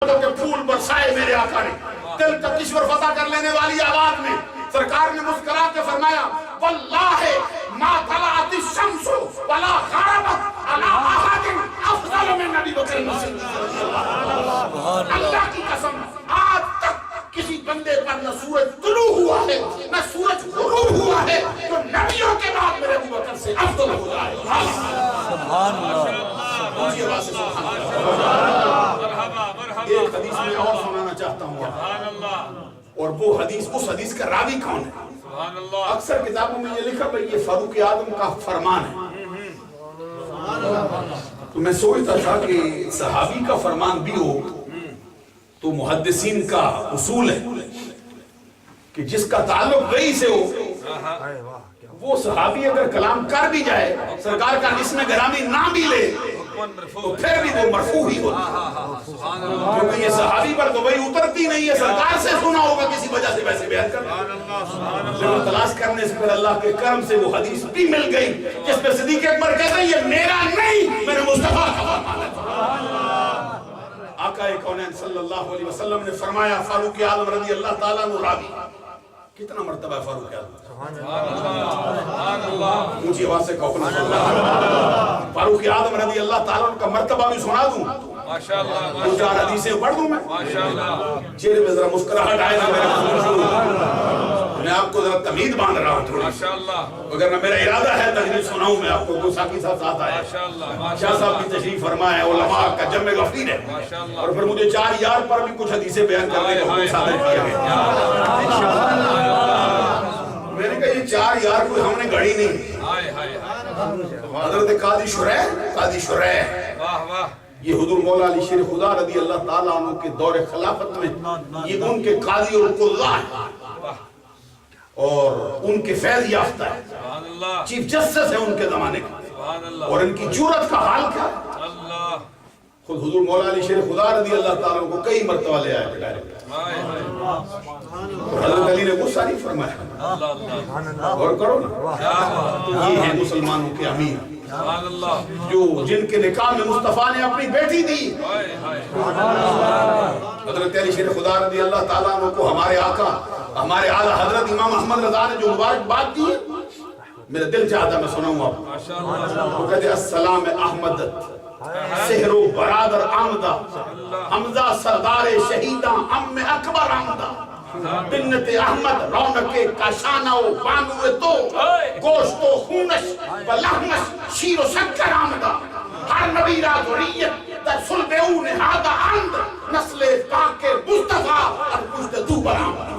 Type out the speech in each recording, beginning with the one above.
کے پھول برسائے میرے آقا نے، دل کا کشور فتح کر لینے والی آواز میں سرکار نے مسکرا کے فرمایا واللہ ما طلعت الشمس ولا غربت علی احد افضل من نبی بکر اللہ کی قسم آج تک کسی بندے پر نہ سورج طلوع ہوا ہے نہ سورج غروب ہوا ہے تو نبیوں کے بعد میرے ابو بکر سے افضل ہو جائے سبحان اللہ ایک حدیث میں اور سنانا چاہتا ہوں اور وہ حدیث اس حدیث کا راوی کون ہے؟ اکثر کتابوں میں یہ لکھا بھئی یہ فاروق اعظم کا فرمان ہے، تو میں سوچتا تھا کہ صحابی کا فرمان بھی ہو تو محدثین کا اصول ہے کہ جس کا تعلق وہی سے ہو وہ صحابی اگر کلام کر بھی جائے سرکار کا جس میں گرامی نہ بھی لے تو پھر بھی وہ مرفوع ہی ہوتا کیونکہ یہ صحابی پر تو وہی اترتی نہیں ہے، سرکار سے سنا ہوگا کسی وجہ سے ویسے بیان کرنا، لیکن تلاش کرنے سے پھر اللہ کے کرم سے وہ حدیث بھی مل گئی جس پہ صدیق اکبر کہتے ہیں یہ میرا نہیں میرے مصطفیٰ کا فرمان ہے۔ آقا کونین صلی اللہ علیہ وسلم نے فرمایا فاروق اعظم رضی اللہ تعالیٰ عنہ راوی، کتنا مرتبہ ہے فاروق اعظم؟ اونچی آواز سے کہو فاروق اعظم رضی اللہ تعالیٰ عنہ کا مرتبہ بھی سنا دوں، دو چار حدیثیں پڑھ دوں میں، چہرے میں ذرا مسکراہٹ آئے نا میں آپ کو ذرا تمہید باندھ رہا ہوں تھوڑی، اگر میرا ارادہ ہے تجریب سناؤں میں آپ کو دو ساقی ساتھ آئے، شاہ صاحب کی تشریف فرمائے علماء کا جمع غفیر ہے اور پھر مجھے چار یار پر بھی کچھ حدیثیں بیان کرنے کا حکم صادر کیا گیا۔ میں نے کہا یہ چار یار کوئی ہم نے گھڑی نہیں، حضرت قاضی شریح یہ حضور مولا علی شیر خدا رضی اللہ تعالیٰ عنہ کے دور خلافت میں یہ ان کے قاضی القضاء ہے اور ان کے فیض یافتہ ہے، چیف جسٹس ہے ان کے زمانے کا، اور ان کی جرأت کا حال کیا ہے؟ خود حضور مولا علی شیر خدا رضی اللہ تعالیٰ عنہ کو کئی مرتبہ لے آئے بلائے حضرت علی نے غصہ نہیں فرمایا، غور کرو نا، یہ ہیں مسلمانوں کے امیر جو جن کے نکاح میں مصطفیٰ نے اپنی بیٹی دی، حضرت علی شیر خدا رضی اللہ تعالیٰ عنہ کو ہمارے آقا ہمارے اعلیٰ حضرت امام احمد رضا نے جو مبارک بات دی میرا دل چاہتا میں سناؤں آپ، وہ کہتے ہیں السلام احمد سحر و برادر آمدہ حمزہ سردار شہیدہ ام اکبر آمدہ بنت احمد رونق کاشانہ و بانو تو گوشت و خونش و لحمش شیر و شکر آمدہ ہر نبی را ذریت در صلب او نہادہ اند نسل پاک مصطفیٰ اور پشت دو بر آمدہ۔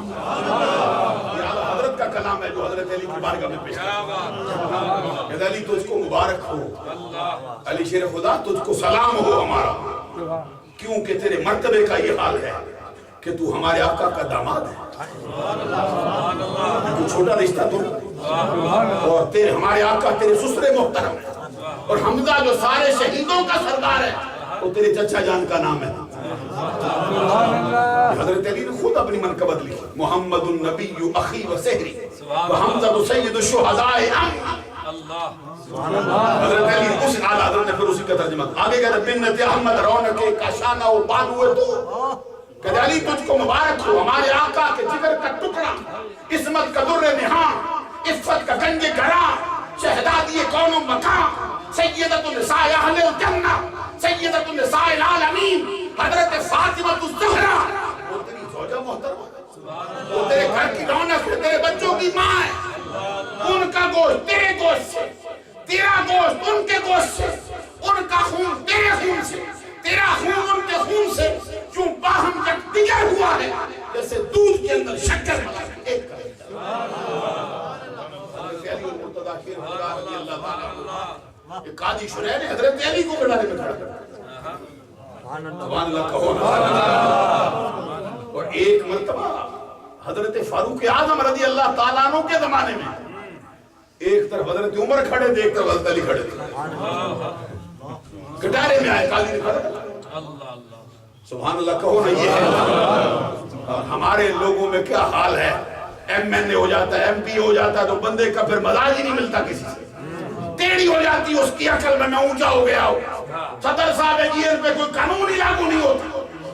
یہ اعلیٰ حضرت کا کلام ہے جو حضرت علی کی بارگاہ میں پیش کرتا ہے، علی تجھ کو مبارک ہو، علی شیر خدا تجھ کو سلام ہو ہمارا، کیونکہ تیرے مرتبے کا یہ حال ہے کہ تو ہمارے آقا کا داماد ہے، تو چھوٹا رشتہ تو اور تیرے ہمارے آقا تیرے سسرے محترم ہے، اور حمزہ جو سارے شہیدوں کا سردار ہے وہ تیرے چچا جان کا نام ہے۔ حضرت علی نے خود اپنی منقبت لکھی محمد النبی اخی و سحری و حمزہ سید الشہداء حضرت علی اس اعلیٰ حضرت نے پھر اسی کا ترجمہ آگے کہتا بنت احمد رونق کاشانہ و بانو تو کہ علی تجھ کو مبارک ہو ہمارے آقا کے جگر کا ٹکڑا، عصمت کا در نہاں، عفت کا گنج گرا، شہدادی کون و مکان، سیدۃ النساء اہل الجنہ، سیدۃ النساء العالمین حضرت فاطمہ الزہرا، وہ تیری زوجہ محترم، وہ تیرے گھر کی رونق ہے، تیرے بچوں کی ماں ہے، ان کا گوشت تیرے گوشت سے، تیرا گوشت ان کے گوشت سے، ان کا خون تیرے خون سے، تیرا خون ان کے خون سے، جو باہم جب دیگر ہوا ہے جیسے دودھ کے اندر شکر ملا ایک کر حضرت علی المرتضیٰ شیر خدا رضی اللہ تعالیٰ یہ قاضی شریح نے حضرت علی کو بڑھانے میں کھڑا کرتا سبحان اللہ کہو اور ایک مرتبہ حضرت فاروق اعظم رضی اللہ تعالیٰ عنہ کے زمانے میں ایک طرف حضرت عمر کھڑے تھے ایک طرف حضرت علی کھڑے تھے، کٹارے میں آئے قاضی نے کھڑا سبحان اللہ کہو نا یہ ہے ہمارے لوگوں میں کیا حال ہے، ایم این اے ہو جاتا ہے ایم پی ہو جاتا ہے تو بندے کا پھر مزاج ہی نہیں ملتا کسی سے، ٹیڑھی ہو جاتی اس کی عقل میں اونچا ہو گیا ہو، صدر صاحب جیل پہ کوئی قانون ہی لاگو نہیں ہوتا،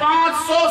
500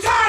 4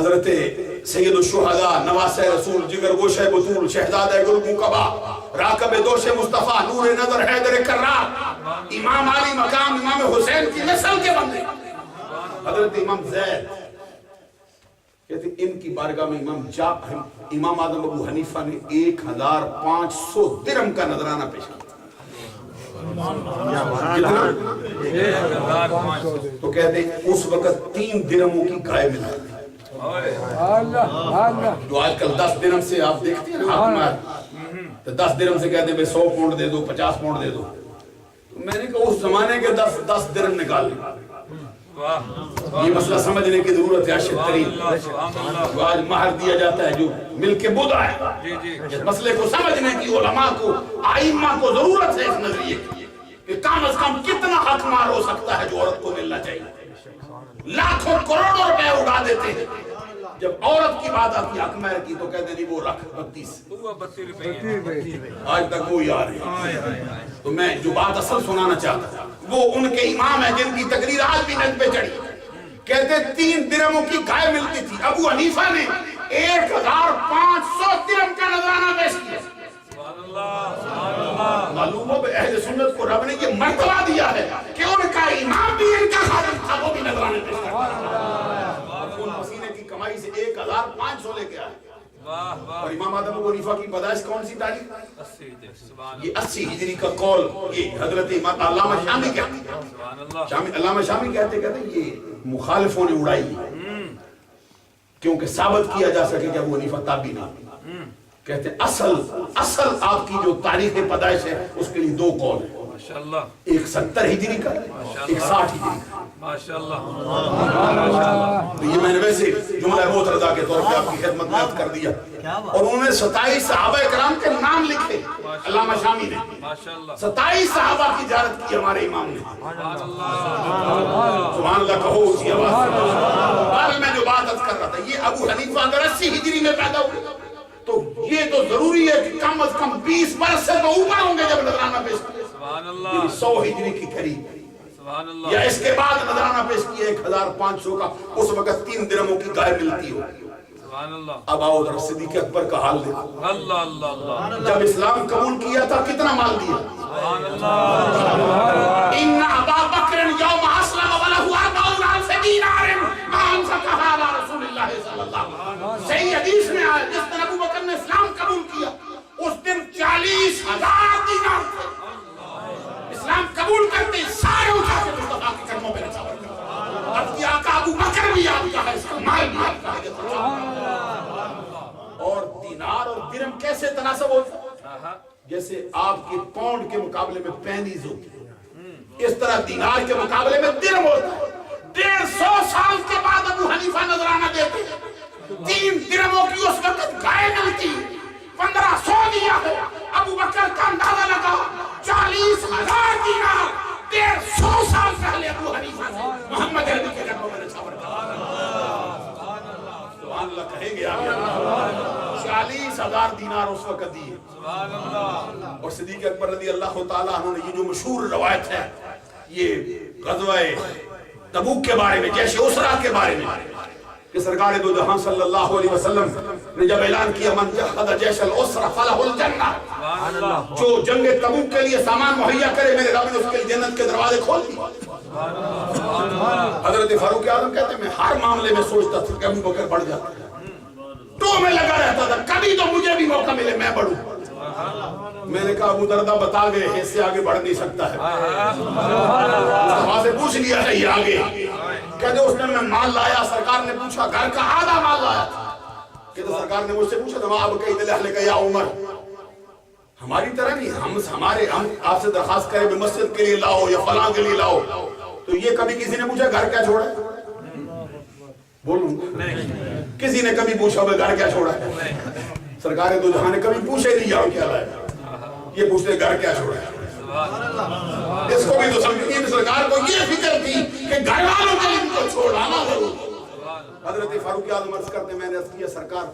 حضرت سید الشہداء نواسہ رسول جگر گوشہ بطول شہزادہ گلگوں کبا راکب دوش مصطفیٰ نور نظر حیدر کرار امام علی مقام امام حسین کی نسل کے بندے حضرت امام زید کہتے ہیں ان کی بارگاہ میں امام آدم ابو حنیفہ نے 1500 درہم کا نذرانہ پیش کیا تو کہتے ہیں اس وقت 3 درہموں کی گائے ملا جو آج کل 10 درہم سے آپ دیکھتے ہیں تو 10 درہم سے کہتے ہیں 100 پاؤنڈ دے دو 50 پاؤنڈ دے دو میں نے کہا اس زمانے کے 10 درہم نکال لیں یہ مسئلہ سمجھنے کی ضرورت ہے عاشق کریم جو آج مہر دیا جاتا ہے جو مل کے بودا ہے اس مسئلے کو سمجھنے کی علماء کو آئمہ کو ضرورت ہے اس نظریے کی کہ کم از کم کتنا حق مار ہو سکتا ہے جو عورت کو ملنا چاہیے لاکھوں کروڑوں روپے اڑا دیتے ہیں جب عورت کی بات آتی حق مہر کی تو کہتے ہیں وہ رکھ 32 آج تک وہ یاد ہے تو میں جو بات اصل سنانا چاہتا تھا وہ ان کے امام ہیں جن کی تقریر آج بھی نیٹ پہ چڑھی کہتے 3 درہموں کی گائے ملتی تھی ابو حنیفہ نے 1500 درہم کا نذرانہ پیش کیا معلوم ہو اہل سنت کو رب نے یہ مرتبہ دیا ہے کہ ان کا امام بھی ان کا خادم تھا وہ بھی نذرانے پیش کرتا خون پسینے کی کمائی سے 1500 لے کے آئے اور امام آدم ابو حنیفہ کی پیدائش کون سی تاریخ یہ 80 ہجری کا قول یہ حضرت علامہ شامی کہتے ہیں علامہ شامی کہتے ہیں یہ مخالفوں نے اڑائی کیونکہ ثابت کیا جا سکے کہ ابو حنیفہ تابعی نہیں کہتے ہیں اصل آپ کی جو تاریخ پیدائش ہے اس کے لیے 2 قول ہیں ایک 70 ہجری کا ایک 60 ہجری کا یہ میں نے ویسے جملہ معترضہ کے طور پہ آپ کی خدمت میں عرض کر دیا اور انہوں نے 27 صحابہ کرام کے نام لکھے علامہ شامی نے 27 صحابہ کی زیارت کی ہمارے امام نے سبحان اللہ کہو اسی آواز سے میں جو بات عرض کر رہا تھا یہ ابو حنیفہ اگر 80 ہجری میں پیدا ہوئے تو یہ تو ضروری ہے کہ کم از کم 20 برس سے تو اوپر ہوں گے جب نذرانہ پیش کیا 100 ہجری کی قریب یا اس کے بعد نذرانہ پیش کیا 1500 کا اس وقت 3 درہموں کی گائے ملتی ہو اب آؤ ذرا صدیق اکبر کا حال دیکھو جب اسلام قبول کیا تھا کتنا مال دیا ان ابا بکر یوم اسلم ولہ 4000 دینار ما انفقها علی رسول اللہ صلی اللہ علیہ وسلم صحیح حدیث میں آیا جس دن ابو بکر نے اسلام قبول کیا اس دن 40,000 دینار تھے اسلام قبول کرتے سارے اٹھا کے مصطفیٰ کے قدموں پہ نچھاور کرتے اب کی آقا ابو بکر بھی آپ کا ہے اس کا مال بھی آپ کا ہے اور دینار اور درہم کیسے تناسب ہوتا ہے جیسے آپ کے پاؤنڈ کے مقابلے میں پینیز ہوتی ہے اس طرح دینار کے مقابلے میں درہم ہوتا ہے 150 سال کے بعد ابو حنیفہ نذرانہ دیتے 3 درہموں کی اس وقت گائے ملتی 1500 دیا ہے ابو بکر کا اندازہ لگا 40,000 دینار 150 سال پہلے ابو حنیفہ نے محمد عربی کے قدموں میں نچھاور کیا سبحان اللہ کہیں گے آپ 40,000 دینار اس وقت دیے اور صدیق اکبر رضی اللہ تعالیٰ عنہ نے یہ جو مشہور روایت ہے یہ غزوہ تبوک کے بارے میں جیش اسرا کے بارے میں کہ سرکار دو جہاں صلی اللہ علیہ وسلم نے جب اعلان کیا من جہد جیش الاسرا فلہ الجنہ جو جنگ تبوک کے لیے سامان مہیا کرے میرے رب نے اس کے لیے جنت کے دروازے کھول دی حضرت فاروق اعظم کہتے ہیں میں ہر معاملے میں سوچتا تھا کہ ابو بکر بڑھ جاتا تو میں لگا رہتا تھا کبھی تو مجھے بھی موقع ملے میں بڑھوں میں نے کہا ابو دردہ بتا گئے اس سے آگے بڑھ نہیں سکتا ہے مصطفیٰ سے پوچھ لیا ہے یہ آگے کہتے اس نے میں مال لایا سرکار نے پوچھا گھر کا آدھا مال لایا کہتے سرکار نے مجھ سے پوچھا تھا آپ کہی دلے اہلے کا یا عمر ہماری طرح نہیں ہم آپ سے درخواست کریں کہ مسجد کے لیے لاؤ یا فلاں کے لیے لاؤ تو یہ کبھی کسی نے پوچھا گھر کیا چھوڑا ہے بولوں کسی نے کبھی پوچھا گھر کیا چھوڑا ہے سرکار دو جہاں نے کبھی پوچھے نہیں جاؤ کیا لائے یہ پوچھتے گھر کیا چھوڑا ہے اس کو بھی تو سمجھیں سرکار کو یہ فکر تھی کہ گھر والوں کے لیے کو چھوڑانا ضرور حضرت فاروق اعظم عرض کرتے میں نے عرض کیا سرکار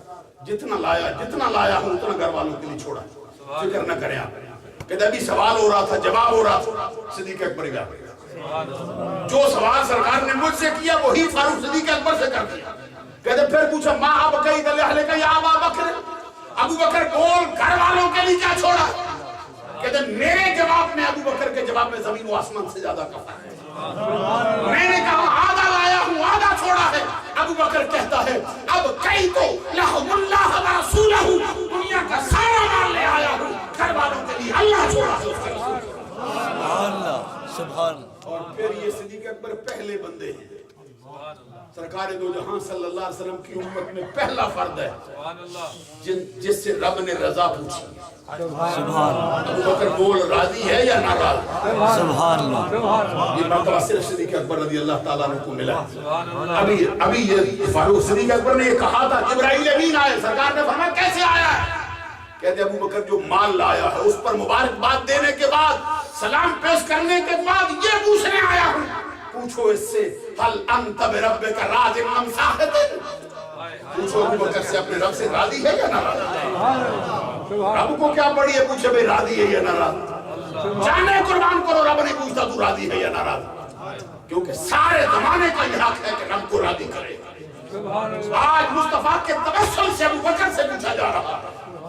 جتنا لایا ہوں اتنا گھر والوں کے لیے چھوڑا فکر نہ کریں آپ کہتے ابھی سوال ہو رہا تھا جواب ہو رہا تھا صدیق اکبر بھی آپ جو سوال سرکار نے مجھ سے کیا وہی فاروق صدیق اکبر سے کر دیا کہتے پھر پوچھا ما ابقیت لأہلک یا ابا بکر، ابو بکر بول گھر والوں کے لیے کیا چھوڑا؟ کہتے میرے جواب میں ابو بکر کے جواب میں زمین و آسمان سے زیادہ کفا ہے۔ میں نے کہا آدھا لایا ہوں آدھا چھوڑا ہے۔ ابو بکر کہتا ہے اب کئی تو لہم اللہ و رسولہ، دنیا کا سارا مال لے آیا ہوں، گھر والوں کے لیے اللہ چھوڑا ہے اس کے رسول۔ سبحان اللہ سبحان اللہ۔ اور پھر یہ صدیق اکبر پہلے بندے ہیں، سرکار دو جہاں صلی اللہ علیہ وسلم کی امت میں پہلا فرد ہے جس سے رب نے رضا پوچھی۔ سبحان اللہ ابو بکر بول راضی ہے یا ناراض؟ سبحان اللہ۔ یہ مرتبہ صرف صدیق اکبر رضی اللہ تعالیٰ عنہ کو ملا۔ ابھی یہ فاروق صدیق اکبر نے یہ کہا تھا جبرائیل امین آئے، سرکار نے فرمایا کیسے آیا ہے؟ کہتے ابو بکر جو مال لایا ہے اس پر مبارکباد دینے کے بعد، سلام پیش کرنے کے بعد یہ پوچھنے آیا ہوں، پوچھو اس سے حل انت بربک راض ام ساخط، پوچھو ابو بکر سے اپنے رب سے راضی ہے یا ناراض؟ رب کو کیا پڑی ہے پوچھے بھئی راضی ہے یا ناراض؟ جانے قربان کرو رب نہیں پوچھتا تو راضی ہے یا ناراض، کیونکہ سارے زمانے کا یہ حق ہے کہ رب کو راضی کرے۔ آج مصطفیٰ کے تبسل سے ابو بکر سے پوچھا جا رہا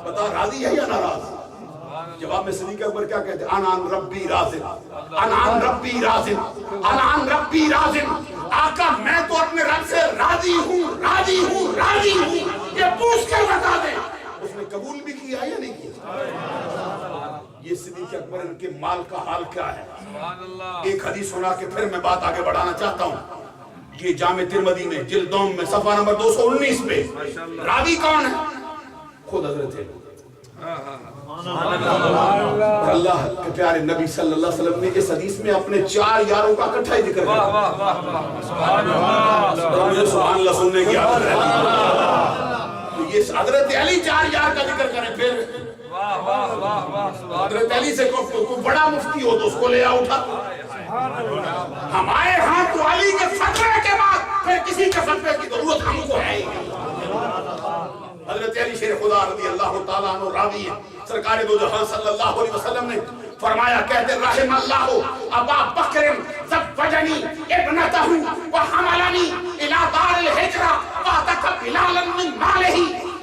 بتا راضی ہے یا ناراض؟ جواب میں صدیق اکبر کیا کہتے ہیں؟ انا عن ربی راضٍ، انا عن ربی راضٍ، انا عن ربی راضٍ۔ آقا میں تو اپنے رب سے راضی ہوں راضی ہوں راضی ہوں، یہ پوچھ کر بتا دیں۔ اس نے قبول بھی کیا یا نہیں کیا؟ یہ صدیق اکبر ان کے مال کا حال کیا ہے؟ ایک حدیث سنا کے پھر میں بات آگے بڑھانا چاہتا ہوں۔ یہ جامع ترمذی میں جلد دوم میں صفحہ نمبر 219 پہ راوی کون ہے؟ خود حضرت ہے۔ اللہ کے پیارے نبی صلی اللہ علیہ وسلم نے اس حدیث میں اپنے 4 یاروں کا اکٹھا ہی ذکر کیا۔ مجھے سبحان اللہ سننے کی عادت ہے، تو یہ حضرت علی 4 یار کا ذکر کریں، پھر حضرت علی سے کوئی بڑا مفتی ہو تو اس کو لے آ اٹھا۔ ہمارے ہاں تو علی کے فتوے کے بعد پھر کسی کے فتوے کی ضرورت ہم کو ہے ہی نہیں۔ حضرت علی شیر خدا رضی اللہ تعالیٰ عنہ راوی ہے، سرکار دو جہاں صلی اللہ علیہ وسلم نے فرمایا، کہتے رحم اللہ ابا بکر زوجنی ابنتہ وحملنی الی دار الہجرہ واتک بلالا من مالہ،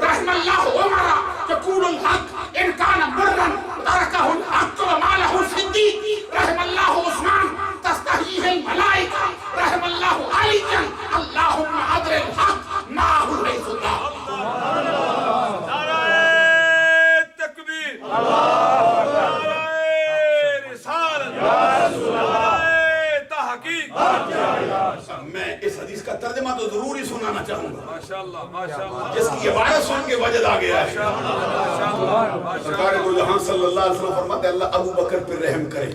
رحم اللہ عمر یقول الحق ان کان مرا ترکہ الحق ومالہ صدیق، رحم اللہ عثمان تستحیہ الملائکہ، رحم اللہ علیہ اللہم عدل الحق معه حیث اللہ۔ میں اس حدیث کا ترجمہ تو ضرور ہی سنانا چاہوں گا، جس کی عبارت سن کے وجد آ گیا ہے۔ سرکار دو جہاں صلی اللہ علیہ وسلم فرماتے ہیں اللہ ابو بکر پر رحم کرے،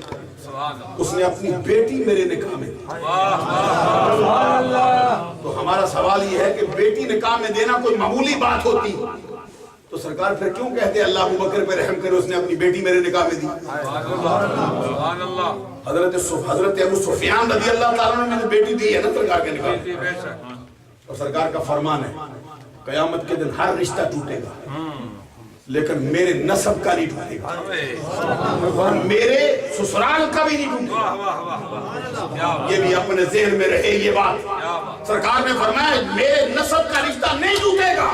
اس نے اپنی بیٹی میرے نکاح میں دی۔ تو ہمارا سوال یہ ہے کہ بیٹی نکاح میں دینا کوئی معمولی بات ہوتی تو سرکار پھر کیوں کہتے ہیں اللہ ابو بکر پہ رحم کرے، اس نے اپنی بیٹی میرے نکاح میں دی؟ حضرت ابو سفیان رضی اللہ تعالیٰ نے بیٹی دی ہے نا سرکار کے نکاح میں، اور سرکار کا فرمان ہے قیامت کے دن ہر رشتہ ٹوٹے گا لیکن میرے نسب کا نہیں ٹوٹے گا، میرے سسرال کا بھی نہیں ٹوٹے گا۔ یہ بھی اپنے ذہن میں رہے یہ بات، سرکار نے فرمایا میرے نسب کا رشتہ نہیں ٹوٹے گا،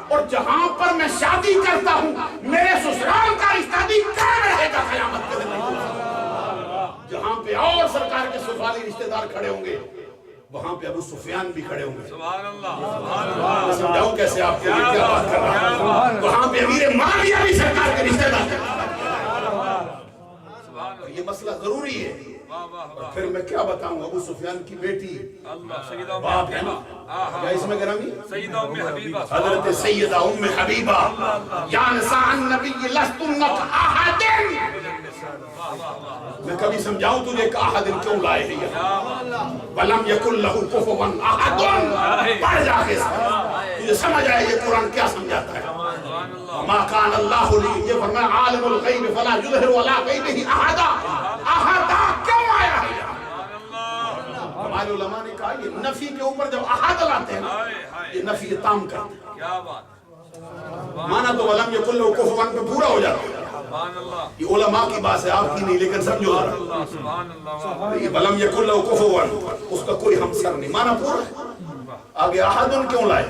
اور جہاں پر میں شادی کرتا ہوں میرے سسرال کا رشتہ بھی قائم رہے گا قیامت کے دن۔ جہاں پہ اور سرکار کے سسرالی رشتہ دار کھڑے ہوں گے وہاں پہ ابو سفیان بھی کھڑے ہوں گے۔ سبحان اللہ، سمجھاؤں کیسے آپ کو یہ کیا بات کر رہا ہے؟ وہاں پہ امیر معاویہ بھی سرکار کے رشتہ دار ہیں۔ یہ مسئلہ ضروری ہے۔ اور پھر میں کیا بتاؤں، ابو سفیان کی بیٹی باپ ہے نا کیا اس میں گرامی حضرت سیدہ ام حبیبہ، یا نساء النبی لستن کاحد، میں کبھی سمجھاؤں تجھے کہ احد کیوں لائے ہیں وَلَمْ يَكُنْ لَهُ كُفُوًا أَحَدٌ، پڑھ جا کے تجھے سمجھ آئے یہ قرآن کیا سمجھاتا ہے۔ وَمَا كَانَ اللَّهُ لِي، یہ فرمایا عالم الغیب فلا یظہر علی غیبہ احدا، احدا کیوں آیا ہے؟ ہمارے علماء نے کہا یہ نفی کے اوپر جب احد لاتے ہیں یہ نفی تام کرتے ہیں، مانا تو وَلَمْ يَكُنْ لَهُ كُفُوًا پہ پورا ہو جاتا ہے۔ یہ علماء کی بات ہے آپ کی نہیں، لیکن سمجھو ذرا، یہ وَلَمْ يَكُنْ لَهُ كُفُوًا اس کا کوئی ہمسر نہیں، مانا پورا ہے۔ آگے احد کیوں لائے؟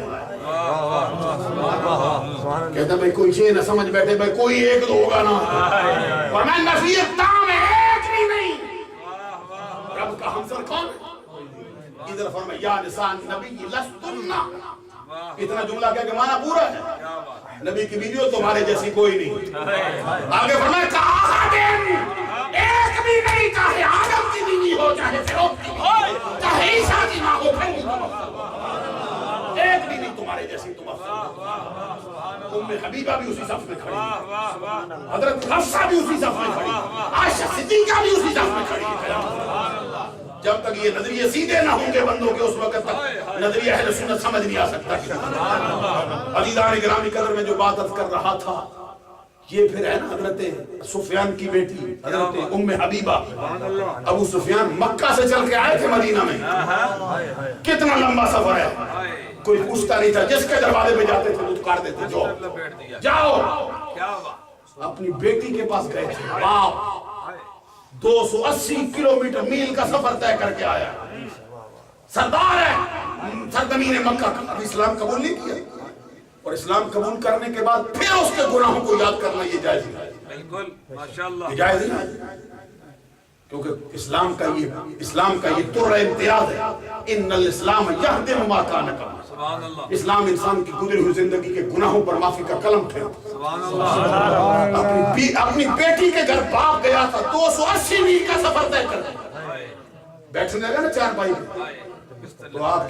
کہتا بھائی کوئی یہ نہ سمجھ بیٹھے بھائی کوئی ایک دو ہوگا نا، اور میں نفی تام ایک بھی نہیں۔ رب کا ہمسر کون ہے؟ ادھر فرمایا یا نساء النبی لستن، اتنا جملہ کہہ کے معنی پورا ہے، نبی کی بیویوں تمہارے جیسی کوئی نہیں۔ آگے فرمایا کآدم، ایک بھی نہیں، چاہے آدم کی بیوی ہو چاہے فرعون کی بیوی ہو چاہے عیسیٰ کی ماں ہو، پھر بھی تم افضل، ایک بھی نہیں تمہارے جیسی تم افضل۔ ام حبیبہ بھی اسی صف میں کھڑی، حضرت حفصہ بھی اسی صف میں کھڑی، عائشہ صدیقہ بھی اسی صف میں کھڑی۔ جب تک یہ نظریے سیدھے نہ ہوں گے بندوں کے، اس وقت تک نظریہ اہل سنت سمجھ نہیں آ سکتا۔ عزیزان گرامی قدر میں جو بات عرض کر رہا تھا، یہ پھر ہے نا حضرت سفیان کی بیٹی حضرت ام حبیبہ، ابو سفیان مکہ سے چل کے آئے تھے مدینہ میں، کتنا لمبا سفر ہے، کوئی پوچھتا نہیں تھا، جس کے دروازے پہ جاتے تھے دھتکار دیتے، جاؤ۔ اپنی بیٹی کے پاس گئے تھے، باپ 280 کلومیٹر میل کا سفر طے کر کے آیا، سردار ہے سرزمین مکہ کا، اب اسلام قبول نہیں کیا، اور اسلام قبول کرنے کے بعد پھر اس کے گناہوں کو یاد کرنا یہ جائز ہے، بالکل ماشاءاللہ، یہ جائز نہیں، کیونکہ اسلام کا یہ طر امتیاز ہے، ان الاسلام یہدم ما کان قبل، سبحان اللہ، اسلام انسان کی گزری ہوئی زندگی کے گناہوں پر معافی کا قلم پھیرتا۔ سبحان اللہ، اپنی بیٹی کے گھر باپ گیا تھا، 280 میل کا سفر طے کر بیٹھنے لگا نا چار بھائی، تو آپ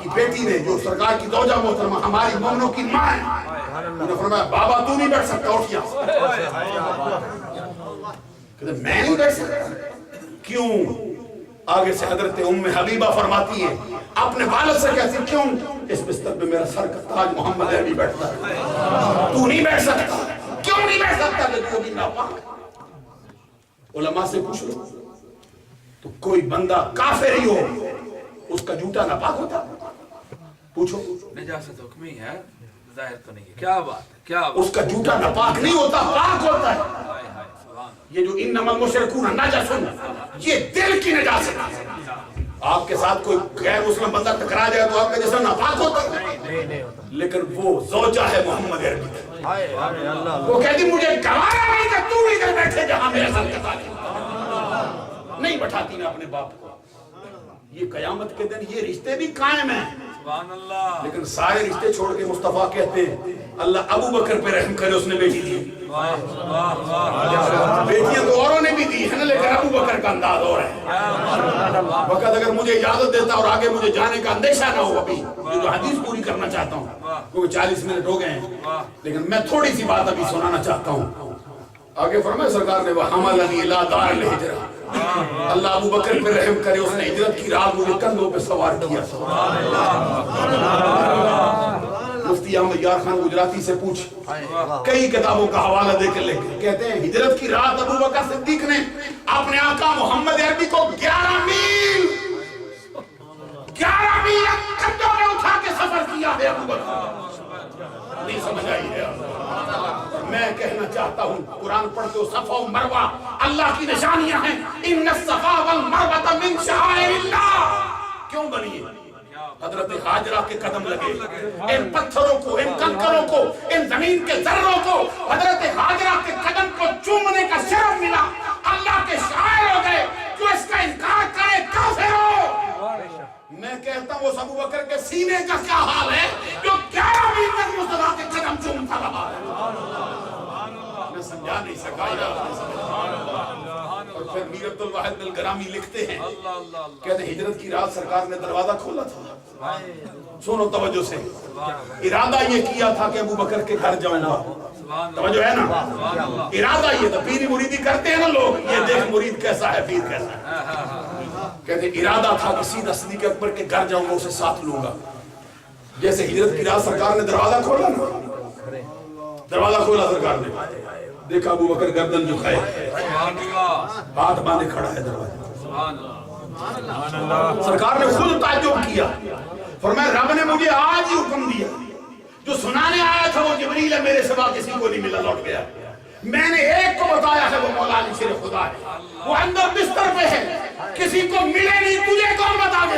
کی بیٹی نے جو سرکار کی زوجہ محترمہ ہماری مومنوں کی ماں ہے، انہوں نے فرمایا بابا تو نہیں بیٹھ سکتا، اٹھ یہاں کہتے میں نہیں بیٹھ سکتا، کیوں؟ آگے سے حضرت ام حبیبہ فرماتی ہے اپنے والد سے کہتی، کیوں؟ اس بستر پہ میرا سر کا تاج محمد عربی بیٹھتا ہے، تو نہیں بیٹھ سکتا، کیوں نہیں بیٹھ سکتا؟ کہ تو بھی ناپاک۔ علماء سے پوچھ لو تو کوئی بندہ کافر ہی ہو اس کا جوتا ناپاک ہوتا؟ پوچھو، نجاست حکمی ہے، ظاہر تو نہیں ہے، کیا بات ہے، کیا بات، اس کا جوتا ناپاک نہیں ہوتا، پاک ہوتا ہے۔ یہ جو انما المشرکون نجس، یہ دل کی نجاست ہے۔ آپ کے ساتھ کوئی غیر مسلم بندہ ٹکرا جائے تو آپ کا جسم ناپاک ہوتا ہے، لیکن وہ زوجہ ہے محمد عربی، وہ کہتی مجھے گوارا نہیں کہ تو ادھر بیٹھے جہاں میرے سر کا تاج نہیں بٹھاتی میں اپنے باپ کو۔ یہ قیامت کے دن یہ رشتے بھی قائم ہیں، سبحان اللہ، لیکن سارے رشتے چھوڑ کے مصطفیٰ کہتے ہیں اللہ ابو بکر پہ رحم کرے، اس نے بیٹی دی، بیٹیاں تو اوروں نے بھی دی ہے نا، لیکن ابو بکر کا انداز اور ہے۔ وقت اگر مجھے اجازت دیتا اور آگے مجھے جانے کا اندیشہ نہ ہو، ابھی یہ جو حدیث پوری کرنا چاہتا ہوں کیونکہ 40 منٹ ہو گئے ہیں، لیکن میں تھوڑی سی بات ابھی سنانا چاہتا ہوں۔ آگے فرمایا سرکار نے وَحَمَلَنِي إِلَىٰ دَارِ الْهِجْرَةِ، اللہ ابو بکر پہ رحم کرے، اس نے ہجرت کی رات مجھے کندھوں پہ سوار کیا۔ مفتی احمد یار خان گجراتی سے پوچھ، کئی کتابوں کا حوالہ دے کر لے کے کہتے ہیں ہجرت کی رات ابو بکر صدیق نے اپنے آقا محمد عربی کو 11 میل کندھوں میں اٹھا کے سفر کیا ہے ابو بکر۔ نہیں سمجھ آئی ہے؟ میں کہنا چاہتا ہوں قرآن پڑھتے ہو صفا و مروہ اللہ کی نشانیاں ہیں، ان الصفا والمروہ من شعائر اللہ، کیوں بنی ہے؟ حضرت حاجرہ کے قدم لگے، ان پتھروں کو، ان کنکروں کو، ان زمین کے ذروں کو، حضرت حاجرہ کے قدم کو چومنے کا شرف ملا، اللہ کے شاعر ہو گئے، جو اس کا انکار کرے کافر ہو۔ میں کہتا ہوں اس ابو بکر کے سینے کا کیا حال ہے جو 11 میل تک مصطفیٰ کے قدم چومتا رہا ہے۔ میں سمجھا نہیں سکا اور پھر میر عبد الواحد الگرامی لکھتے ہیں، کہتے ہیں ہجرت کی رات سرکار نے دروازہ کھولا تھا، سنو توجہ سے، ارادہ یہ کیا تھا کہ ابو بکر کے گھر جاؤں گا، توجہ ہے نا، ارادہ یہ تھا، پیری مریدی کرتے ہیں نا لوگ، یہ دیکھ مرید کیسا ہے، پیر کیسا ہے، کہتے ہیں ارادہ تھا کہ سیدھا صدیق اکبر کے گھر جاؤں گا، اسے ساتھ لوں گا۔ جیسے ہجرت کی رات سرکار نے دروازہ کھولا نا، دروازہ کھولا سرکار نے، دیکھا ابو بکر گردن جھکائے، ہاتھ باندھے کھڑا ہے دروازہ۔ سرکار نے خود تعجب کیا، فرمایا رب نے مجھے آج ہی حکم دیا، جو سنانے آیا تھا وہ جبریل ہے، میرے سوا کسی کو نہیں ملا، لوٹ گیا، میں نے ایک کو بتایا ہے وہ مولا علی شیر خدا ہے، وہ اندر بستر پہ ہے، کسی کو ملے نہیں، تجھے کون بتا دے،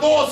2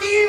3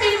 3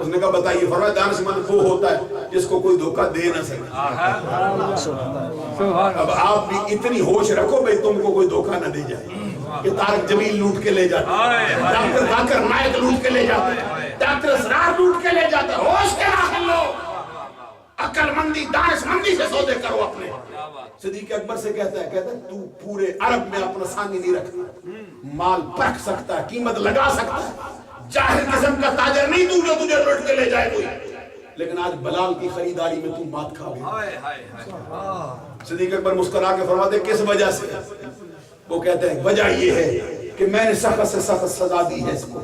اس نے کہا بتائیے، فرمایا دانشمند وہ ہوتا ہے جس کو کوئی دھوکہ دے نہ سکے۔ اب آپ بھی اتنی ہوش رکھو بھئی تم کو کوئی دھوکہ نہ دے جائے۔ کہ طارق جمیل لوٹ کے لے جاتا ہے، ڈاکٹر ذاکر نائک لوٹ کے لے جاتا ہے، ڈاکٹر اسرار لوٹ کے لے جاتا ہے۔ ہوش کے داخل لو، عقل مندی دانش مندی سے سودے کرو اپنے۔ صدیق اکبر سے کہتا ہے تو پورے عرب میں اپنا ثانی نہیں رکھتا، مال پرکھ سکتا ہے، قیمت لگا سکتا ہے، جاہل قسم کا تاجر نہیں تو جو تجھے لوٹ کے لے جائے کوئی، لیکن آج بلال کی خریداری میں تو مات کھا گیا۔ صدیق اکبر مسکرا کے فرماتے کس وجہ سے؟ وہ کہتے ہیں وجہ یہ ہے کہ میں نے سخت سے سخت سزا دی ہے اس کو،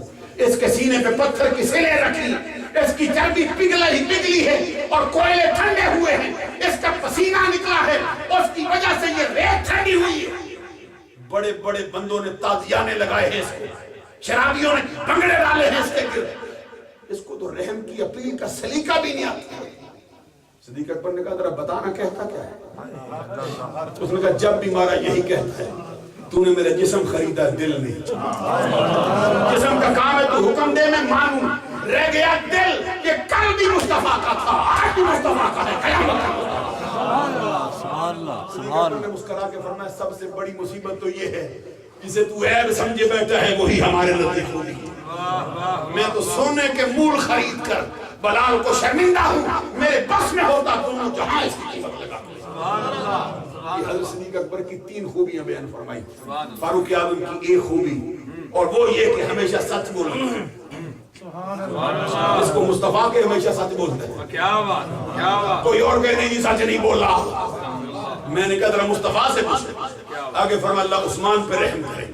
اس کے سینے پہ پتھر کی سلیں رکھی، اس کی چربی پگھلی ہے اور کوئلے ٹھنڈے ہوئے ہیں، اس کا پسینہ نکلا ہے، اس کی وجہ سے یہ ریت ٹھنڈی ہوئی ہے۔ بڑے بڑے بندوں نے تازیانے لگائے ہیں اس کو، شرابیوں نے بنگڑے ڈالے ہیں اس کے گرد، اس کو تو رحم کی اپیل کا سلیقہ بھی نہیں آتا۔ صدیق اکبر نے کہا ذرا بتانا کہتا کیا ہے؟ اس نے کہا جب بھی مارا یہی کہتا ہے تو نے میرا جسم خریدا دل نہیں، جسم کا کام ہے تو حکم دے میں مانوں، رہ گیا دل، یہ کل بھی مصطفیٰ کا تھا آج بھی مصطفیٰ کا ہے، قیامت کا۔ سبحان اللہ صدیق اکبر نے مسکرا کے فرمایا سب سے بڑی مصیبت تو یہ ہے جسے تو عیب سمجھے بیٹھا ہے وہی ہمارے نزدیک ہوگی۔ میں تو سونے کے مول خرید کر بلال کو شرمندہ ہوں، میرے بس میں ہوتا دونوں جہاں اس کی قیمت لگا۔ یہ حضرت صدیق اکبر کی 3 خوبیاں بیان فرمائی، فاروق اعظم کی ایک خوبی اور وہ یہ کہ ہمیشہ سچ بولنا، اس کو مصطفیٰ کے ہمیشہ سچ بولتے ہیں۔ کیا بات، کوئی اور کہے نہیں سچ نہیں بولا، میں نے کہا ذرا مصطفیٰ سے پوچھے۔ آگے فرمایا اللہ عثمان پہ رحم کرے،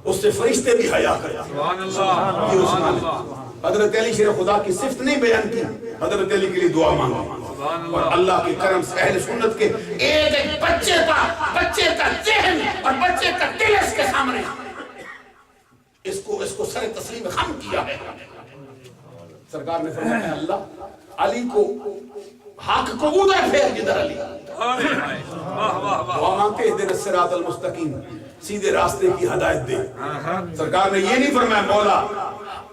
اس سے فرشتے بھی حیا کرے۔ یہ عثمان ہے۔ حضرت علی شیر خدا کی صفت نہیں بیان کی، حضرت علی کے لیے دعا مانگو اور اللہ کے کرم سے اہل سنت کے ایک ایک بچے کا ذہن اور بچے کا دل اس کے سامنے اس کو سر تسلیم خم کیا ہے۔ سرکار نے فرمایا اللہ علی کو حق کو ادھر پھیر جدھر علی، دعا مانگتے اہدنا الصراط المستقیم، سیدھے راستے کی ہدایت دے۔ سرکار نے یہ نہیں فرمایا مولا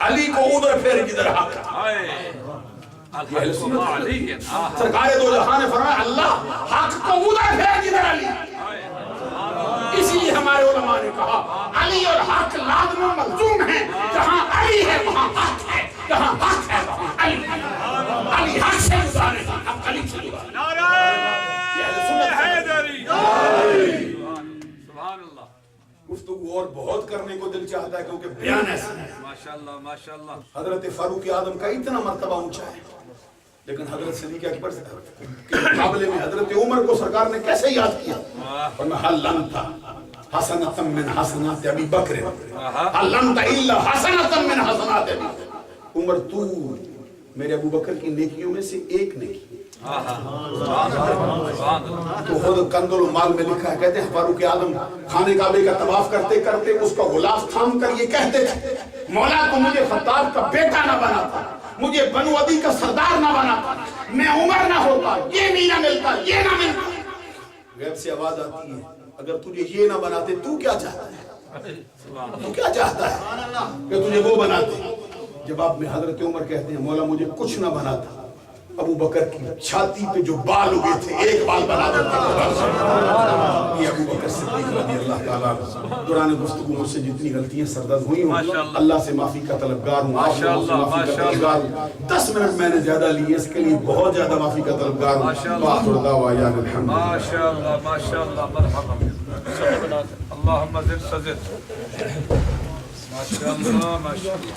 علی کو ادھر پھیر جدھر حق۔ سرکار دو جہاں نے فرمایا اللہ حق کو ادھر پھیر جدھر علی۔ اسی لیے ہمارے علماء نے کہا علی اور حق لازم و ملزوم ہیں، جہاں علی ہے وہاں حق ہے، جہاں حق ہے وہاں علی ہے۔ علی حق سے گزارے، حق علی سے گزارے۔ گفتگو اور بہت کرنے کو دل چاہتا ہے کیونکہ بیان ایسا ہے۔ ماشاءاللہ حضرت فاروق اعظم کا اتنا مرتبہ اونچا ہے، لیکن حضرت صدیق اکبر کے مقابلے میں حضرت عمر کو سرکار نے کیسے یاد کیا؟ فرمایا حل انت حسنۃ من حسنات ابی بکر حل انت الا حسنۃ من حسنات ابی بکر۔ عمر تو میرے ابو بکر کی نیکیوں میں سے ایک نیکی۔ تو خود کنز المال میں لکھا ہے، کہتے ہیں فاروق اعظم خانے کعبے کا طواف کرتے کرتے اس کا غلاف تھام کر یہ کہتے تھے مولا تو مجھے خطاب کا بیٹا نہ بناتا، مجھے بنو عدی کا سردار نہ بناتا، میں عمر نہ ہوتا، یہ نہیں نہ ملتا، یہ نہ ملتا۔ غیب سے آواز آتی ہے اگر تجھے یہ نہ بناتے تو کیا چاہتا ہے؟ تو کیا چاہتا ہے کہ تجھے وہ بناتے؟ جواب میں حضرت عمر کہتے ہیں مولا مجھے کچھ نہ بناتا، ابو بکر کی چھاتی پہ جو بال ہوئے تھے ایک بال بنا دیتے۔ یہ ابو بکر صدیق رضی اللہ تعالیٰ دوران گفتگو مجھ سے جتنی غلطیاں سردرد ہوئی ہوں اللہ سے معافی کا طلبگار ہوں، آپ لوگوں سے معافی کا طلبگار ہوں۔ 10 منٹ میں نے زیادہ لیے اس کے لیے بہت زیادہ معافی کا طلبگار ہوں۔ وآخر دعوانا الحمد للہ۔ ماشاءاللہ ماشاءاللہ مرحبا اللہم زد فزد ماشاءاللہ ماشاءاللہ۔